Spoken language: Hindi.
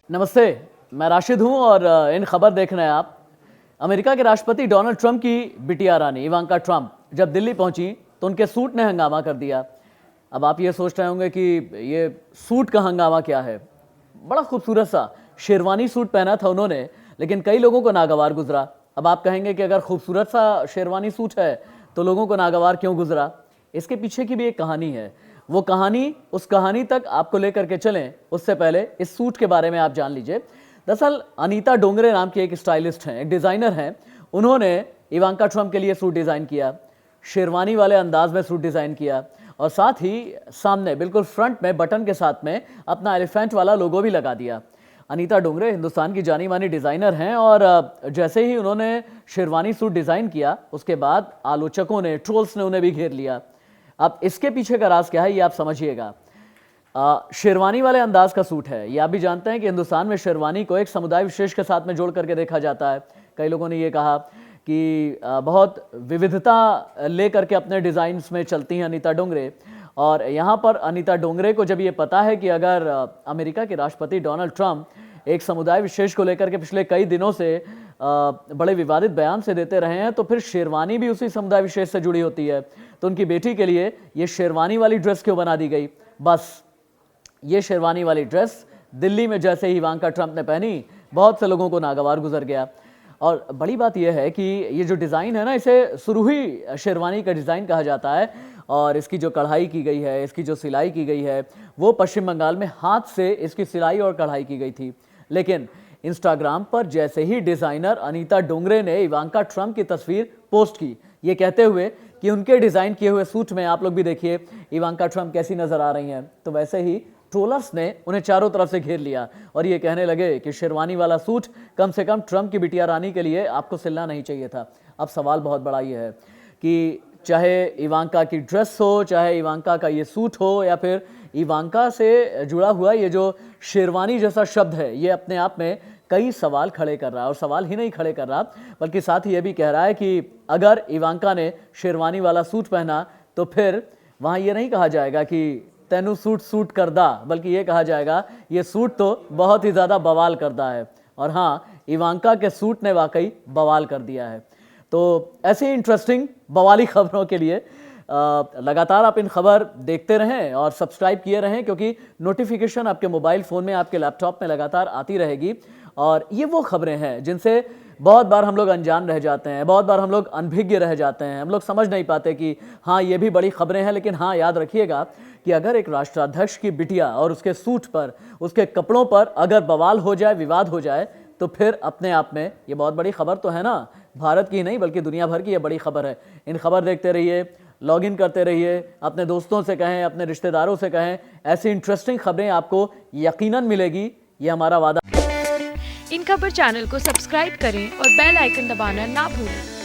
नमस्ते, मैं राशिद हूं और इन खबर देख रहे हैं आप। अमेरिका के राष्ट्रपति डोनाल्ड ट्रंप की बिटिया रानी इवांका ट्रंप जब दिल्ली पहुंची तो उनके सूट ने हंगामा कर दिया। अब आप ये सोच रहे होंगे कि ये सूट का हंगामा क्या है। बड़ा खूबसूरत सा शेरवानी सूट पहना था उन्होंने, लेकिन कई लोगों को नागवार गुजरा। अब आप कहेंगे कि अगर खूबसूरत सा शेरवानी सूट है तो लोगों को नागवार क्यों गुजरा। इसके पीछे की भी एक कहानी है। वो कहानी, उस कहानी तक आपको लेकर के चलें उससे पहले इस सूट के बारे में आप जान लीजिए। दरअसल अनीता डोंगरे नाम की एक स्टाइलिस्ट हैं, एक डिज़ाइनर हैं। उन्होंने इवांका ट्रंप के लिए सूट डिज़ाइन किया, शेरवानी वाले अंदाज में सूट डिज़ाइन किया और साथ ही सामने बिल्कुल फ्रंट में बटन के साथ में अपना एलिफेंट वाला लोगो भी लगा दिया। अनीता डोंगरे हिंदुस्तान की जानी मानी डिज़ाइनर हैं और जैसे ही उन्होंने शेरवानी सूट डिज़ाइन किया उसके बाद आलोचकों ने, ट्रोल्स ने उन्हें भी घेर लिया। अब इसके पीछे का राज क्या है ये आप समझिएगा। शेरवानी वाले अंदाज का सूट है। ये आप भी जानते हैं कि हिंदुस्तान में शेरवानी को एक समुदाय विशेष के साथ में जोड़ करके देखा जाता है। कई लोगों ने ये कहा कि बहुत विविधता लेकर के अपने डिज़ाइंस में चलती हैं अनीता डोंगरे। और यहाँ पर अनीता डोंगरे को जब ये पता है कि अगर अमेरिका के राष्ट्रपति डोनाल्ड ट्रंप एक समुदाय विशेष को लेकर के पिछले कई दिनों से बड़े विवादित बयान से देते रहे हैं, तो फिर शेरवानी भी उसी समुदाय विशेष से जुड़ी होती है। तो उनकी बेटी के लिए ये शेरवानी वाली ड्रेस क्यों बना दी गई। बस ये शेरवानी वाली ड्रेस दिल्ली में जैसे ही इवांका ट्रंप ने पहनी, बहुत से लोगों को नागवार गुजर गया। और बड़ी बात यह है कि ये जो डिज़ाइन है ना, इसे सुरुही शेरवानी का डिज़ाइन कहा जाता है। और इसकी जो कढ़ाई की गई है, इसकी जो सिलाई की गई है, वो पश्चिम बंगाल में हाथ से इसकी सिलाई और कढ़ाई की गई थी। लेकिन इंस्टाग्राम पर जैसे ही डिज़ाइनर अनीता डोंगरे ने इवांका ट्रंप की तस्वीर पोस्ट की, ये कहते हुए कि उनके डिज़ाइन किए हुए सूट में आप लोग भी देखिए इवांका ट्रंप कैसी नज़र आ रही हैं, तो वैसे ही ट्रोलर्स ने उन्हें चारों तरफ से घेर लिया और ये कहने लगे कि शेरवानी वाला सूट कम से कम ट्रंप की बिटिया रानी के लिए आपको सिलना नहीं चाहिए था। अब सवाल बहुत बड़ा ये है कि चाहे इवांका की ड्रेस हो, चाहे इवांका का ये सूट हो, या फिर इवांका से जुड़ा हुआ ये जो शेरवानी जैसा शब्द है, ये अपने आप में कई सवाल खड़े कर रहा है। और सवाल ही नहीं खड़े कर रहा बल्कि साथ ही ये भी कह रहा है कि अगर इवांका ने शेरवानी वाला सूट पहना तो फिर वहाँ ये नहीं कहा जाएगा कि तेनू सूट सूट करदा, बल्कि ये कहा जाएगा ये सूट तो बहुत ही ज़्यादा बवाल करदा है। और हाँ, इवांका के सूट ने वाकई बवाल कर दिया है। तो ऐसे इंटरेस्टिंग बवाली खबरों के लिए लगातार आप इन खबर देखते रहें और सब्सक्राइब किए रहें, क्योंकि नोटिफिकेशन आपके मोबाइल फ़ोन में, आपके लैपटॉप में लगातार आती रहेगी। और ये वो खबरें हैं जिनसे बहुत बार हम लोग अनजान रह जाते हैं, बहुत बार हम लोग अनभिज्ञ रह जाते हैं, हम लोग समझ नहीं पाते कि हाँ ये भी बड़ी खबरें हैं। लेकिन हाँ, याद रखिएगा कि अगर एक राष्ट्राध्यक्ष की बिटिया और उसके सूट पर, उसके कपड़ों पर अगर बवाल हो जाए, विवाद हो जाए, तो फिर अपने आप में ये बहुत बड़ी खबर तो है ना। भारत की नहीं बल्कि दुनिया भर की ये बड़ी खबर है। इन खबर देखते रहिए, लॉग इन करते रहिए, अपने दोस्तों से कहें, अपने रिश्तेदारों से कहें, ऐसी इंटरेस्टिंग खबरें आपको यकीनन मिलेगी, ये हमारा वादा। इन खबर चैनल को सब्सक्राइब करें और बेल आइकन दबाना ना भूलें।